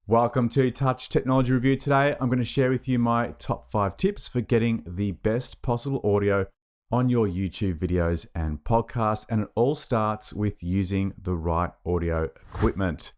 Welcome to Touch Technology Review. Today, I'm going to share with you my top 5 tips for getting the best possible audio on your YouTube videos and podcasts. And it all starts with using the right audio equipment.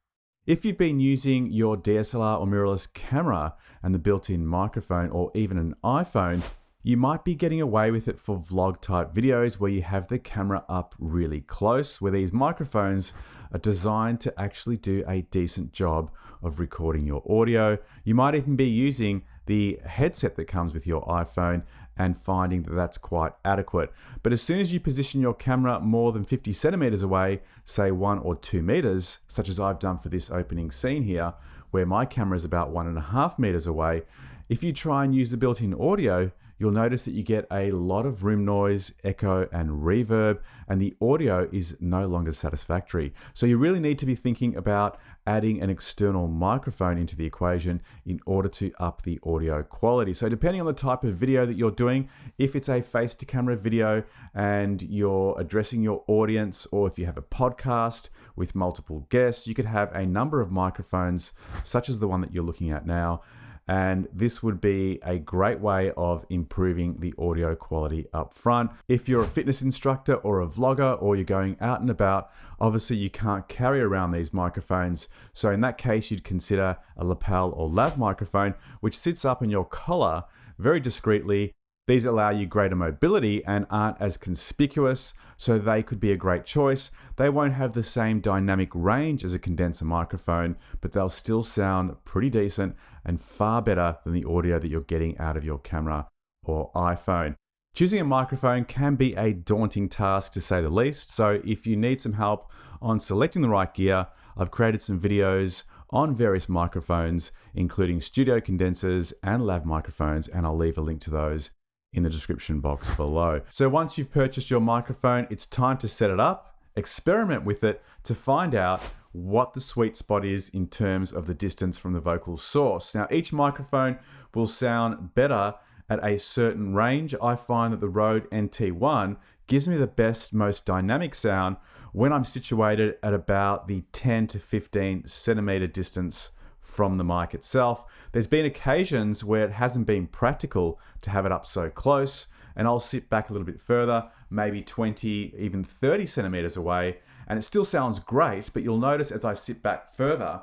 If you've been using your DSLR or mirrorless camera and the built-in microphone or even an iPhone, you might be getting away with it for vlog type videos where you have the camera up really close, where these microphones are designed to actually do a decent job of recording your audio. You might even be using the headset that comes with your iPhone and finding that that's quite adequate. But as soon as you position your camera more than 50 centimeters away, say 1 or 2 meters, such as I've done for this opening scene here, where my camera is about 1.5 meters away, if you try and use the built-in audio, you'll notice that you get a lot of room noise, echo, and reverb, and the audio is no longer satisfactory. So you really need to be thinking about adding an external microphone into the equation in order to up the audio quality. So depending on the type of video that you're doing, if it's a face-to-camera video and you're addressing your audience, or if you have a podcast with multiple guests, you could have a number of microphones, such as the one that you're looking at now. And this would be a great way of improving the audio quality up front. If you're a fitness instructor or a vlogger, or you're going out and about, obviously you can't carry around these microphones. So in that case, you'd consider a lapel or lav microphone, which sits up in your collar very discreetly. These allow you greater mobility and aren't as conspicuous, so they could be a great choice. They won't have the same dynamic range as a condenser microphone, but they'll still sound pretty decent and far better than the audio that you're getting out of your camera or iPhone. Choosing a microphone can be a daunting task, to say the least, so if you need some help on selecting the right gear, I've created some videos on various microphones, including studio condensers and lav microphones, and I'll leave a link to those in the description box below. So once you've purchased your microphone, it's time to set it up, experiment with it to find out what the sweet spot is in terms of the distance from the vocal source. Now, each microphone will sound better at a certain range. I find that the Rode NT1 gives me the best, most dynamic sound when I'm situated at about the 10 to 15 centimeter distance from the mic itself. There's been occasions where it hasn't been practical to have it up so close, and I'll sit back a little bit further, maybe 20, even 30 centimeters away, and it still sounds great, but you'll notice as I sit back further,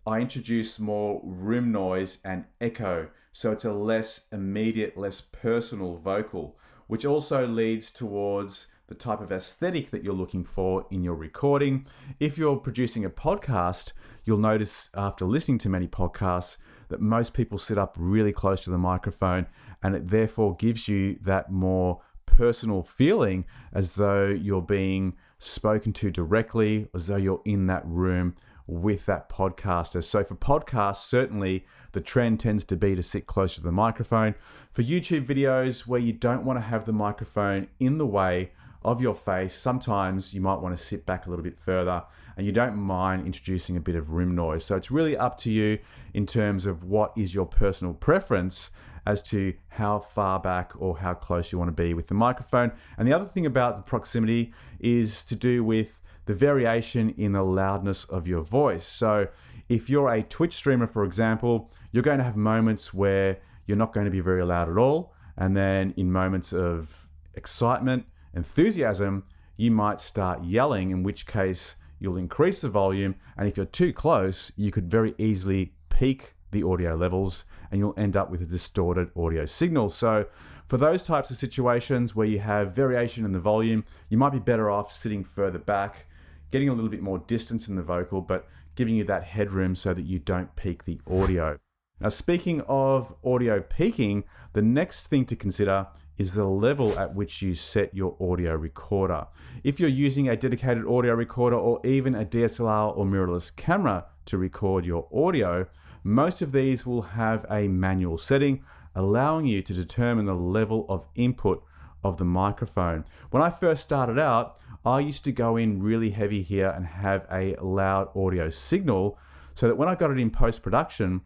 I introduce more room noise and echo, so it's a less immediate, less personal vocal, which also leads towards the type of aesthetic that you're looking for in your recording. If you're producing a podcast, you'll notice after listening to many podcasts that most people sit up really close to the microphone, and it therefore gives you that more personal feeling, as though you're being spoken to directly, as though you're in that room with that podcaster. So for podcasts, certainly the trend tends to be to sit closer to the microphone. For YouTube videos where you don't want to have the microphone in the way of your face, sometimes you might want to sit back a little bit further and you don't mind introducing a bit of room noise. So it's really up to you in terms of what is your personal preference as to how far back or how close you want to be with the microphone. And the other thing about the proximity is to do with the variation in the loudness of your voice. So if you're a Twitch streamer, for example, you're going to have moments where you're not going to be very loud at all. And then in moments of excitement, enthusiasm, you might start yelling, in which case you'll increase the volume, and if you're too close, you could very easily peak the audio levels and you'll end up with a distorted audio signal. So for those types of situations where you have variation in the volume, you might be better off sitting further back, getting a little bit more distance in the vocal, but giving you that headroom so that you don't peak the audio. Now, speaking of audio peaking, the next thing to consider is the level at which you set your audio recorder. If you're using a dedicated audio recorder or even a DSLR or mirrorless camera to record your audio, most of these will have a manual setting, allowing you to determine the level of input of the microphone. When I first started out, I used to go in really heavy here and have a loud audio signal, so that when I got it in post-production,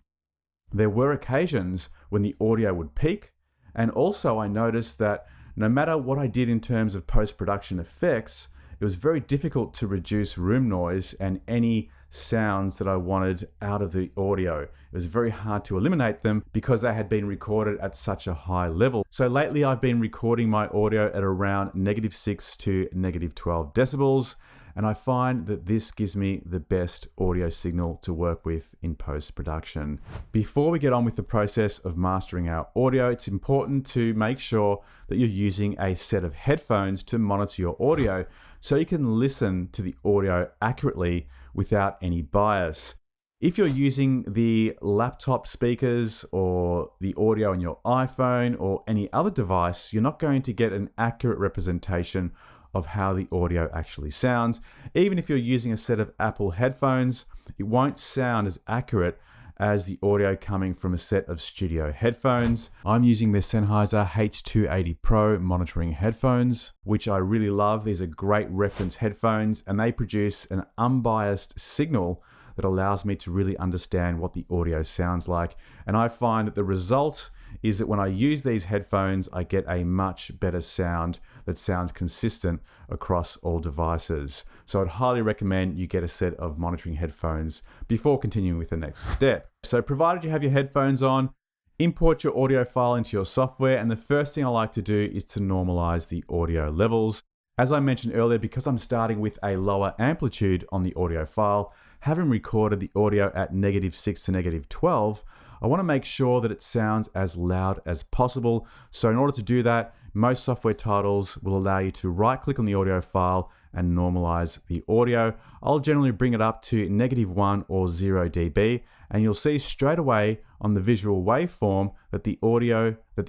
there were occasions when the audio would peak. And also I noticed that no matter what I did in terms of post-production effects, it was very difficult to reduce room noise and any sounds that I wanted out of the audio. It was very hard to eliminate them because they had been recorded at such a high level. So lately I've been recording my audio at around -6 to -12 decibels, and I find that this gives me the best audio signal to work with in post-production. Before we get on with the process of mastering our audio, it's important to make sure that you're using a set of headphones to monitor your audio so you can listen to the audio accurately without any bias. If you're using the laptop speakers or the audio on your iPhone or any other device, you're not going to get an accurate representation of how the audio actually sounds. Even if you're using a set of Apple headphones, it won't sound as accurate as the audio coming from a set of studio headphones. I'm using the Sennheiser H280 Pro monitoring headphones, which I really love. These are great reference headphones and they produce an unbiased signal that allows me to really understand what the audio sounds like. And I find that the result is that when I use these headphones, I get a much better sound that sounds consistent across all devices. So I'd highly recommend you get a set of monitoring headphones before continuing with the next step. So provided you have your headphones on, import your audio file into your software, and the first thing I like to do is to normalize the audio levels. As I mentioned earlier, because I'm starting with a lower amplitude on the audio file, having recorded the audio at -6 to -12, I want to make sure that it sounds as loud as possible. So in order to do that, most software titles will allow you to right-click on the audio file and normalize the audio. I'll generally bring it up to -1 or 0 dB, and you'll see straight away on the visual waveform that the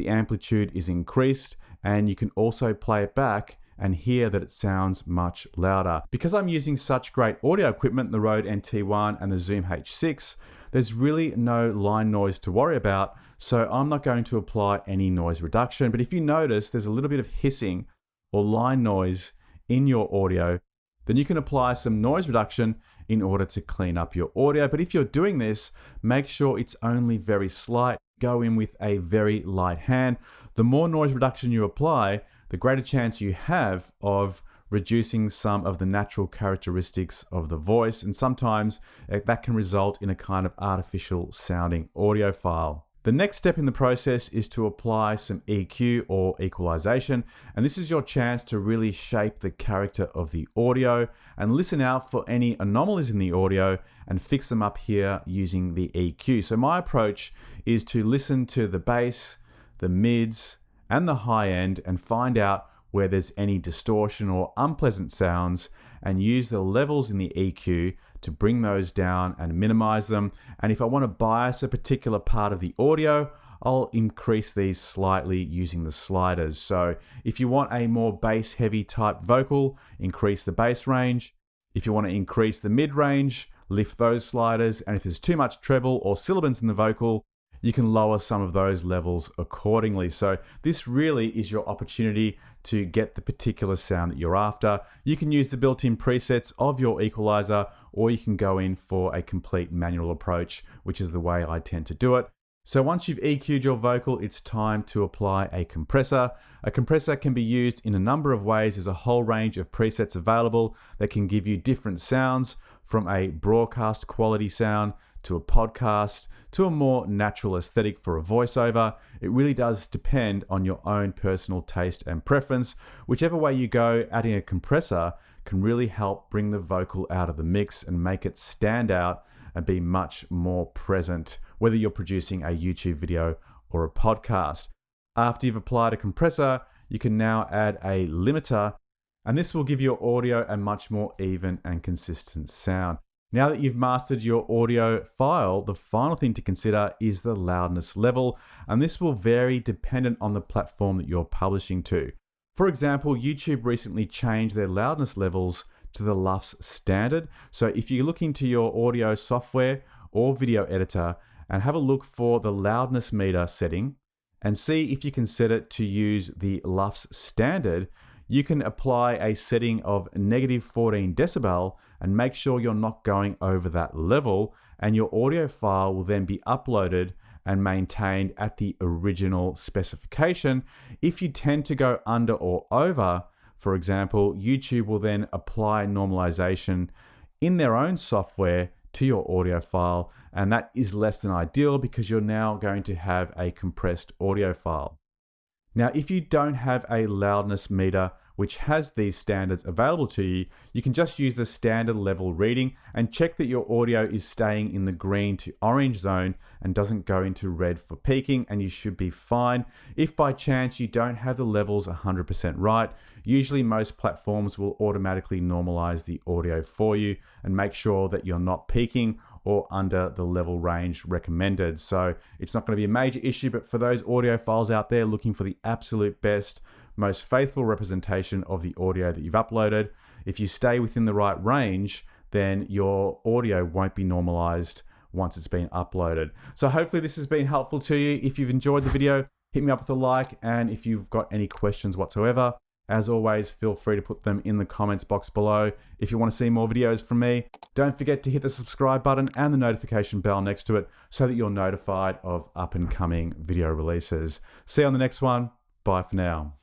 amplitude is increased, and you can also play it back and hear that it sounds much louder. Because I'm using such great audio equipment, the Rode NT1 and the Zoom H6, there's really no line noise to worry about, so I'm not going to apply any noise reduction. But if you notice there's a little bit of hissing or line noise in your audio, then you can apply some noise reduction in order to clean up your audio. But if you're doing this, make sure it's only very slight. Go in with a very light hand. The more noise reduction you apply, the greater chance you have of reducing some of the natural characteristics of the voice, and sometimes that can result in a kind of artificial sounding audio file. The next step in the process is to apply some EQ or equalization, and this is your chance to really shape the character of the audio and listen out for any anomalies in the audio and fix them up here using the EQ. So my approach is to listen to the bass, the mids, and the high end and find out where there's any distortion or unpleasant sounds and use the levels in the EQ to bring those down and minimize them. And if I want to bias a particular part of the audio, I'll increase these slightly using the sliders. So if you want a more bass heavy type vocal, increase the bass range. If you want to increase the mid range, lift those sliders. And if there's too much treble or sibilance in the vocal, you can lower some of those levels accordingly. So this really is your opportunity to get the particular sound that you're after. You can use the built-in presets of your equalizer, or you can go in for a complete manual approach, which is the way I tend to do it. So once you've EQ'd your vocal, it's time to apply a compressor. A compressor can be used in a number of ways. There's a whole range of presets available that can give you different sounds, from a broadcast quality sound to a podcast, to a more natural aesthetic for a voiceover. It really does depend on your own personal taste and preference. Whichever way you go, adding a compressor can really help bring the vocal out of the mix and make it stand out and be much more present, whether you're producing a YouTube video or a podcast. After you've applied a compressor, you can now add a limiter, and this will give your audio a much more even and consistent sound. Now that you've mastered your audio file, the final thing to consider is the loudness level, and this will vary dependent on the platform that you're publishing to. For example, YouTube recently changed their loudness levels to the LUFS standard. So if you look into your audio software or video editor and have a look for the loudness meter setting and see if you can set it to use the LUFS standard, you can apply a setting of -14 decibel and make sure you're not going over that level, and your audio file will then be uploaded and maintained at the original specification. If you tend to go under or over, For example, YouTube will then apply normalization in their own software to your audio file, and that is less than ideal because you're now going to have a compressed audio file. Now, if you don't have a loudness meter which has these standards available to you, you can just use the standard level reading and check that your audio is staying in the green to orange zone and doesn't go into red for peaking, and you should be fine. If by chance you don't have the levels 100% right, usually most platforms will automatically normalize the audio for you and make sure that you're not peaking or under the level range recommended. So it's not going to be a major issue, but for those audiophiles out there looking for the absolute best, most faithful representation of the audio that you've uploaded, if you stay within the right range, then your audio won't be normalized once it's been uploaded. So hopefully this has been helpful to you. If you've enjoyed the video, hit me up with a like, and if you've got any questions whatsoever, as always, feel free to put them in the comments box below. If you want to see more videos from me, don't forget to hit the subscribe button and the notification bell next to it so that you're notified of up and coming video releases. See you on the next one. Bye for now.